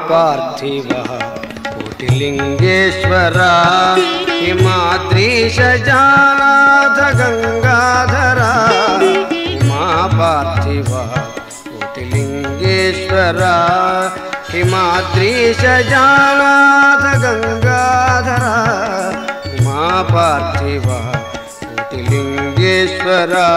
पार्थिवः कोटिलिंगेश्वरा हिमाद्रीश जानाथ गंगाधरा उमा पार्थिवः कोटिलिंगेश्वरा हिमाद्रीश जानाथ गंगाधरा उमा पार्थिवः कोटिलिंगेश्वरा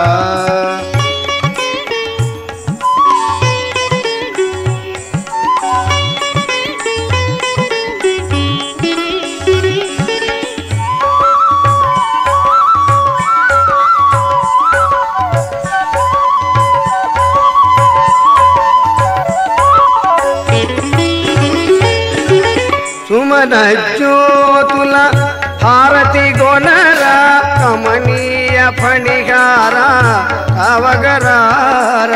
सुमन ज्योतुल हारति गोनर कमनीय फणिगार अवगरार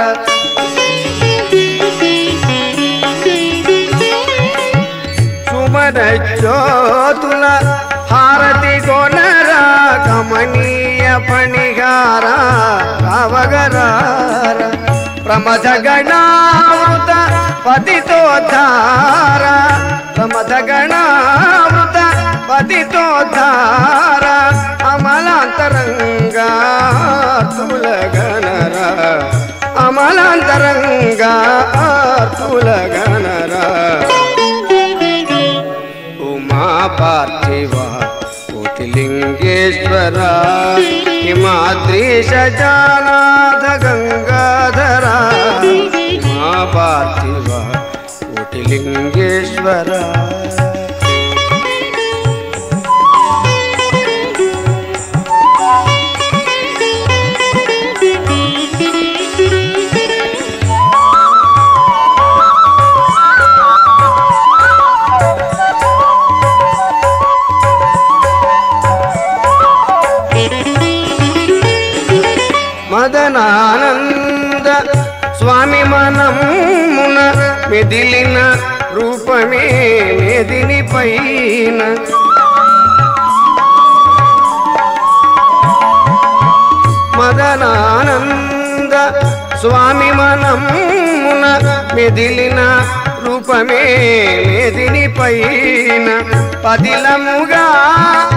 सुमन ज्योतुल हारति गोनर कमनीय फणिगार अवगरार प्रमथ गणावृत पतितोद्धार प्रमथ गणावृत पतितोद्धार अमलांतरंगा तुलगनर अमलांतरंगा तुलगनर उमा पार्थिवः कोटिलिंगेश्वरा हिमाद्रीश जानाथ गंगाधरा उमा पार्थिवः कोटिलिंगेश्वरा మదనానంద స్వామి మనమున మెదిలిన రూపమే మెదిని పైన మదనానంద స్వామి మనమున మెదిలిన రూపమే మెదిని పైన పదిలముగా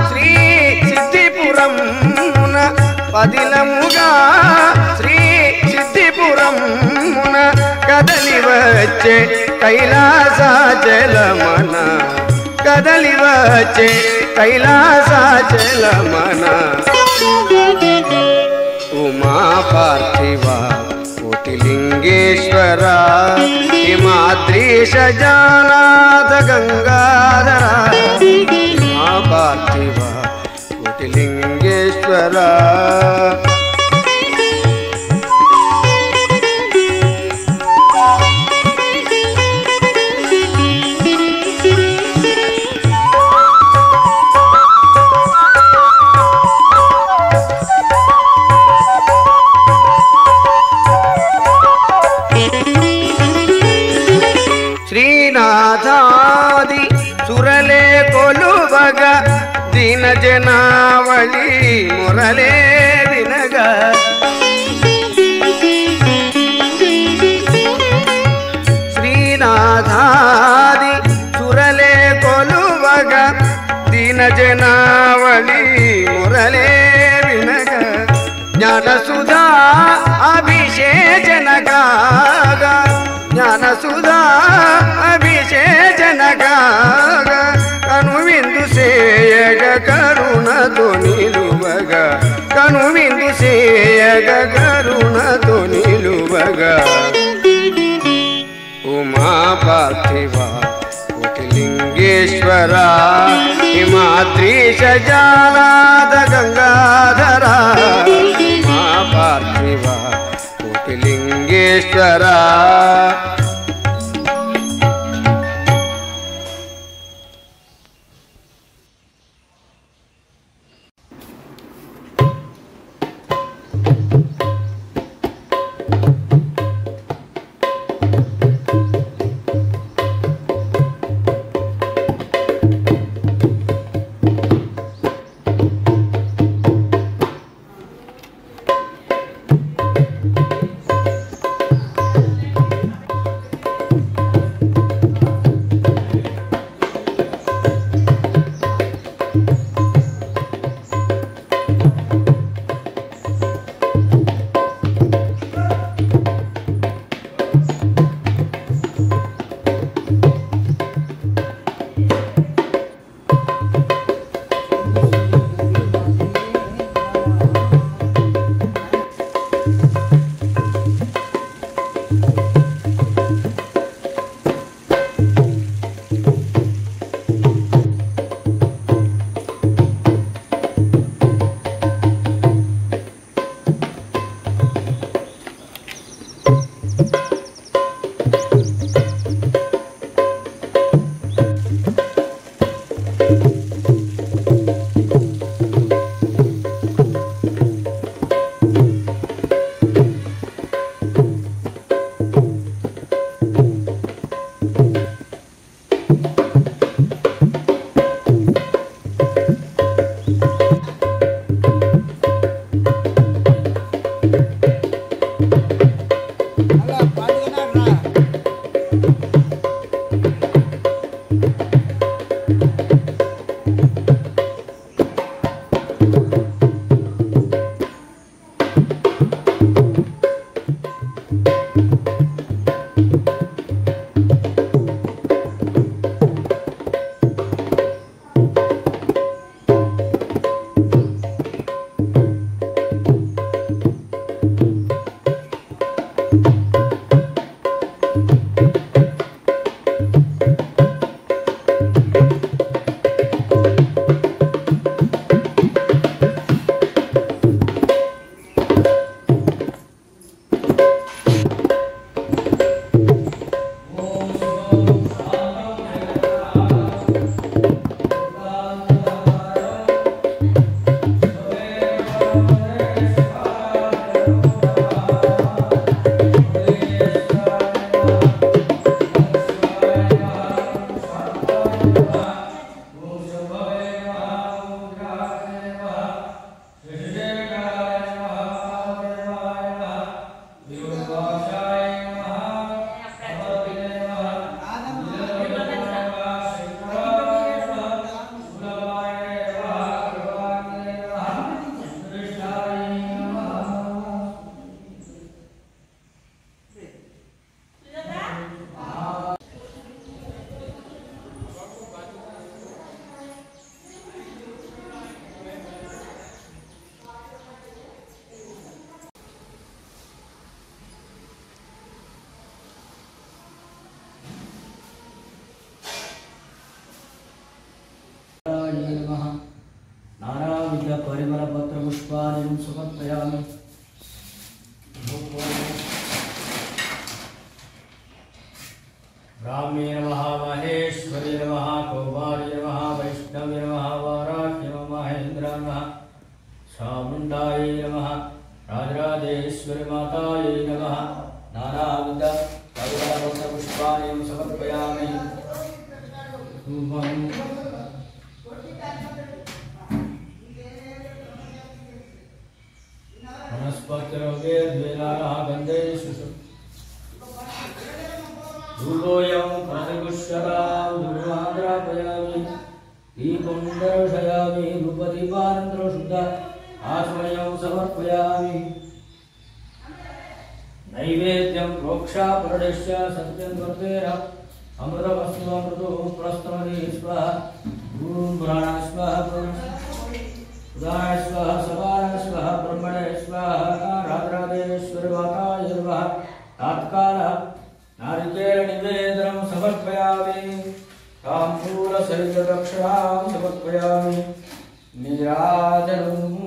శ్రీ సిద్ధిపురం పదిలముగా శ్రీ సిద్ధిపురమున కదలి వచ్చే కైలాసాచలమన కదలి వచ్చే కైలాసాచలమన ఉమా పార్థివः కోటిలింగేశ్వరా హిమాద్రీశ జానాథ గంగాధరా ఉమా పార్థివः कोटिलिंगेश्वरा श्रीनाथादि सुरले कोलुबग दीन जनावली मुरले विनग श्रीनाथादि सुरले कोलुबग दीन जनावली मुरले विनग ज्ञान सुधा अभिषेचन गागा ज्ञान सुधा अभिषेचन गागा कनुविंदु सेयग करुणतो निलुवग कनुविंदु सेयग करुणतो निलुवग उमा पार्थिवः कोटिलिंगेश्वरा हिमाद्रीश जानाथ गंगाधरा उमा पार्थिवः कोटिलिंगेश्वरा परिमलपत्रपुष्पाणि समर्पयामि। ब्राह्मे नमः, महेश्वरी नमः, कौमारी नमः, वैष्णवे नमः, वाराह्य नमः, महेन्द्राय नमः, चामुण्डायै नमः, राजराजेश्वरी मातायै नमः। नानाविध परिमलपत्रपुष्पाणि समर्पयामि। वनस्पतिरोगे द्वेलारः गन्धेषु धूपोऽयं प्रतिपुष्यतां धूमाद्रापयामि। दीपं दर्शयामि। धूपदीपानन्तरं शुद्ध आचमनीयं समर्पयामि। नैवेद्यं प्रोक्षापरस्य सत्यं वर्तेन अमृतमस्तु अमृतो प्रस्तमति स्वाहा। ॐ पुराणाय स्वाहा, उदाय स्वाहा, समानाय स्वाहा, ब्रह्मणे स्वाहा। राजराजेश्वरी माताय नमः। तात्कालः नारिकेलनिवेदनं समर्पयामि। ताम्बूलसहितदक्षिणां समर्पयामि। नीराजनम्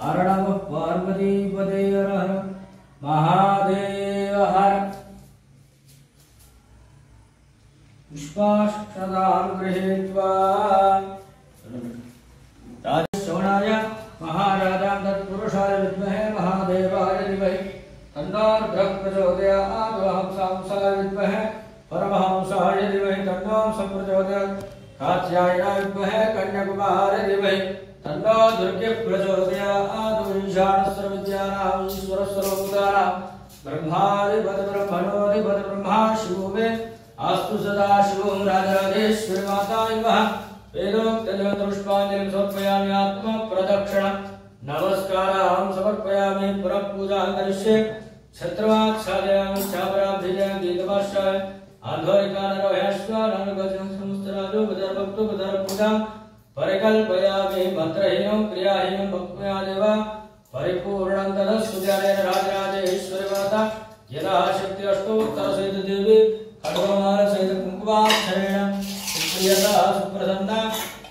हरणमः पार्वतीपदे हर हर महादेव हर। पुष्पाक्षतां गृहीत्वा राजश्रवणाय महाराजां तत्पुरुषाय विद्महे महादेवाय धीमहि तन्नो रुद्रः प्रचोदयात्। हंसाय विद्महे परमहंसाय धीमहि तन्नो प्रचोदयात्। कात्यायनाय विद्महे कन्याकुमारी धीमहि तन्नो दुर्गे प्रचोदयात्। ईशानस्रविद्यानाम् ईश्वरस्वरूपदानां ब्रह्माधिपति ब्रह्मणोऽधिपति ब्रह्मा शिवो मे अस्तु सदा शिवं। राजराजेश्वरी माताय नमः। वेदोक्तपुष्पाञ्जलिं समर्पयामि। आत्मप्रदक्षिणं नमस्कारान् समर्पयामि। पुनः पूजां करिष्ये। छत्रमाच्छादयामि। चापराभ्यजामि। गीतमाश्रय आध्वरिकानरवयश्वाननुगजं समस्तराजो विदर्भक्तो विदर्भपूजां परिकल्पयामि। मंत्रहीनं क्रियाहीनं भक्त्या देव परिपूर्णं तदस्तुत्यारेण राजराजेश्वरी माता यदा शक्ति अष्टोत्तरसहित देवी खड्गमाला सहित कुङ्कुमाक्षरेण सुप्रियता सुप्रसन्ना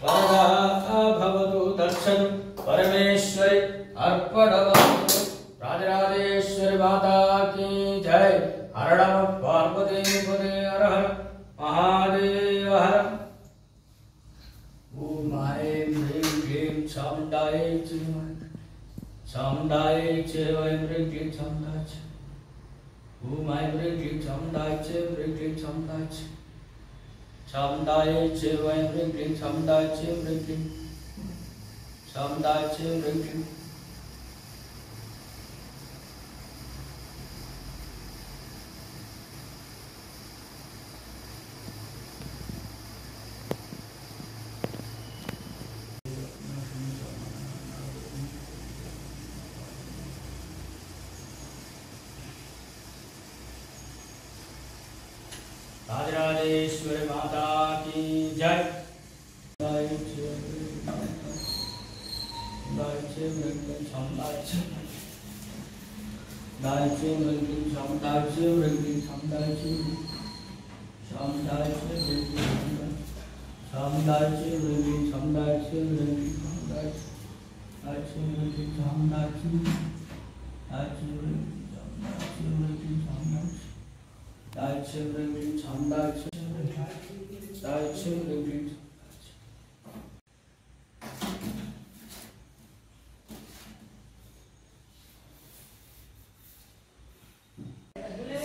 वरदा भवतु तत्सत्। परमेश्वरी अर्पणमस्तु। राजराजेश्वरी माता की जय। हर नमः पार्वतीपदे हर हर महादेव हर ओम ऐं ह्रीं क्लीं चामुण्डायै च वै ह्रीं क्लीं चामुण्डायै च ओम ऐं ह्रीं क्लीं चामुण्डायै च ह्रीं क्लीं चामुण्डायै च चामुण्डायै च वै ह्रीं क्लीं चामुण्डायै च ह्रीं क्लीं चामुण्डायै च ह्रीं क्लीं राजराजेश्वरी माता की जय।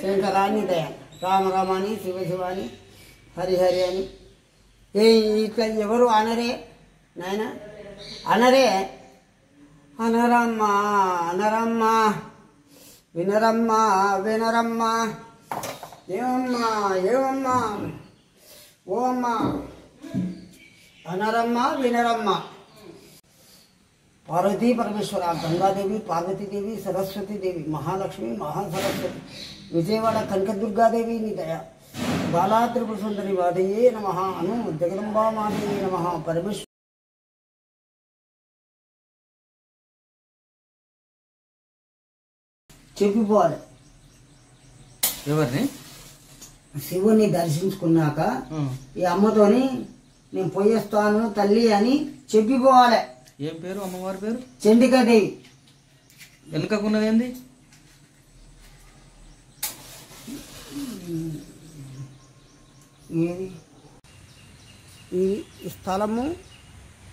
శంకరాన్ని దయ రామ రామాని శివ శివాని హరిహరి అని ఇట్లా ఎవరు అనరే నాయన అనరే అనరమ్మా అనరమ్మా వినరమ్మా వినరమ్మా ఏమమ్మా ఏమమ్మా ఓ అమ్మా అనరమ్మా వినరమ్మా పార్వతీ పరమేశ్వర గంగాదేవి పార్వతీదేవి సరస్వతీదేవి మహాలక్ష్మి మహాసరస్వతి విజయవాడ కనకదుర్గాదేవి నీ దయ బాలా త్రిపుర సుందరి మాదయే నమః అను జగదంబా మాదయే నమః పరమేశ్వర చెప్పిపోవాలి ఎవరిని శివుని దర్శించుకున్నాక ఈ అమ్మతోని నేను పోయేస్తాను తల్లి అని చెప్పిపోవాలి. ఏం పేరు అమ్మవారి పేరు? చండికాదేవి. వెనుకకున్నది ఏంది? ఈ స్థలము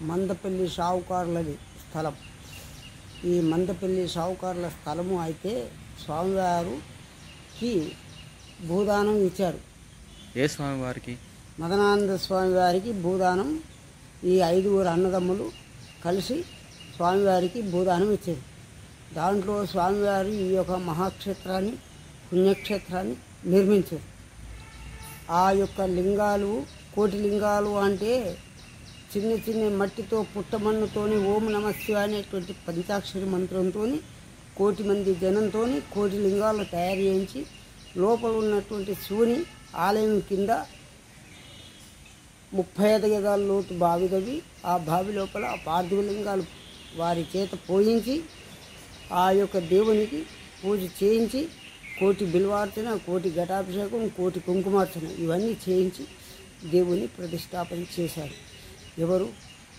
మందపల్లి షావుకారులది స్థలం. ఈ మందపల్లి షావుకారుల స్థలము అయితే స్వామివారికి భూదానం ఇచ్చారు. ఏ స్వామివారికి? మదనానంద స్వామివారికి భూదానం ఈ 5 అన్నదమ్ములు కలిసి స్వామివారికి భూదానం ఇచ్చారు. దాంట్లో స్వామివారు ఈ యొక్క మహాక్షేత్రాన్ని పుణ్యక్షేత్రాన్ని నిర్మించారు. ఆ యొక్క లింగాలు కోటి లింగాలు అంటే చిన్న చిన్న మట్టితో పుట్టమన్నుతోని ఓం నమః శివాయ అనేటువంటి పంచాక్షరి మంత్రంతో కోటి మంది జనంతో కోటి లింగాలు తయారు చేయించి లోపల ఉన్నటువంటి శివుని ఆలయం కింద 35 గజాల లోతు బావి తవ్వి ఆ బావి లోపల పార్థివ లింగాలు వారి చేత పోయించి ఆ యొక్క దేవునికి పూజ చేయించి కోటి బిల్వార్చన, కోటి ఘటాభిషేకం, కోటి కుంకుమార్చన ఇవన్నీ చేయించి దేవుని ప్రతిష్టాపన చేశారు. ఎవరు?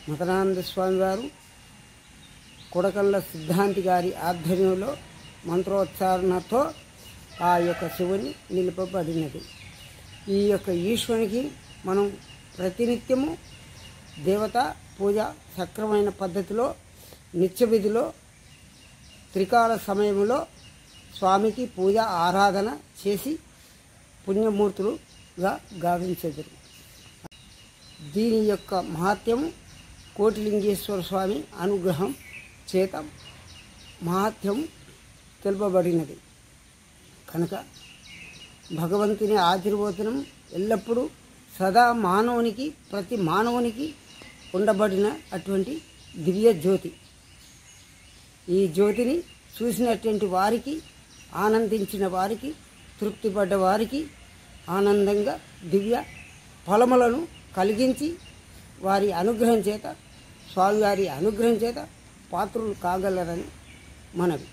మదనానంద స్వామి వారు కొడకళ్ళ సిద్ధాంతి గారి ఆధ్వర్యంలో మంత్రోచ్చారణతో ఆ యొక్క శివుని నిలుపబడినది. ఈ యొక్క ఈశ్వరునికి మనం ప్రతినిత్యము దేవత పూజ సక్రమైన పద్ధతిలో నిత్య విధిలో త్రికాల సమయంలో స్వామికి పూజ ఆరాధన చేసి పుణ్యమూర్తులుగా గావించెదరు. దీని యొక్క మహాత్యము కోటిలింగేశ్వర స్వామి అనుగ్రహం చేత మహాత్యం తెలుపబడినది కనుక భగవంతుని ఆశీర్వచనం ఎల్లప్పుడూ సదా మానవునికి ప్రతి మానవునికి ఉండబడిన అటువంటి దివ్య జ్యోతి. ఈ జ్యోతిని చూసినటువంటి వారికి, ఆనందించిన వారికి, తృప్తిపడ్డ వారికి ఆనందంగా దివ్య ఫలములను కలిగించి వారి అనుగ్రహం చేత స్వామివారి అనుగ్రహం చేత పాత్రులు కాగలరని మనవి.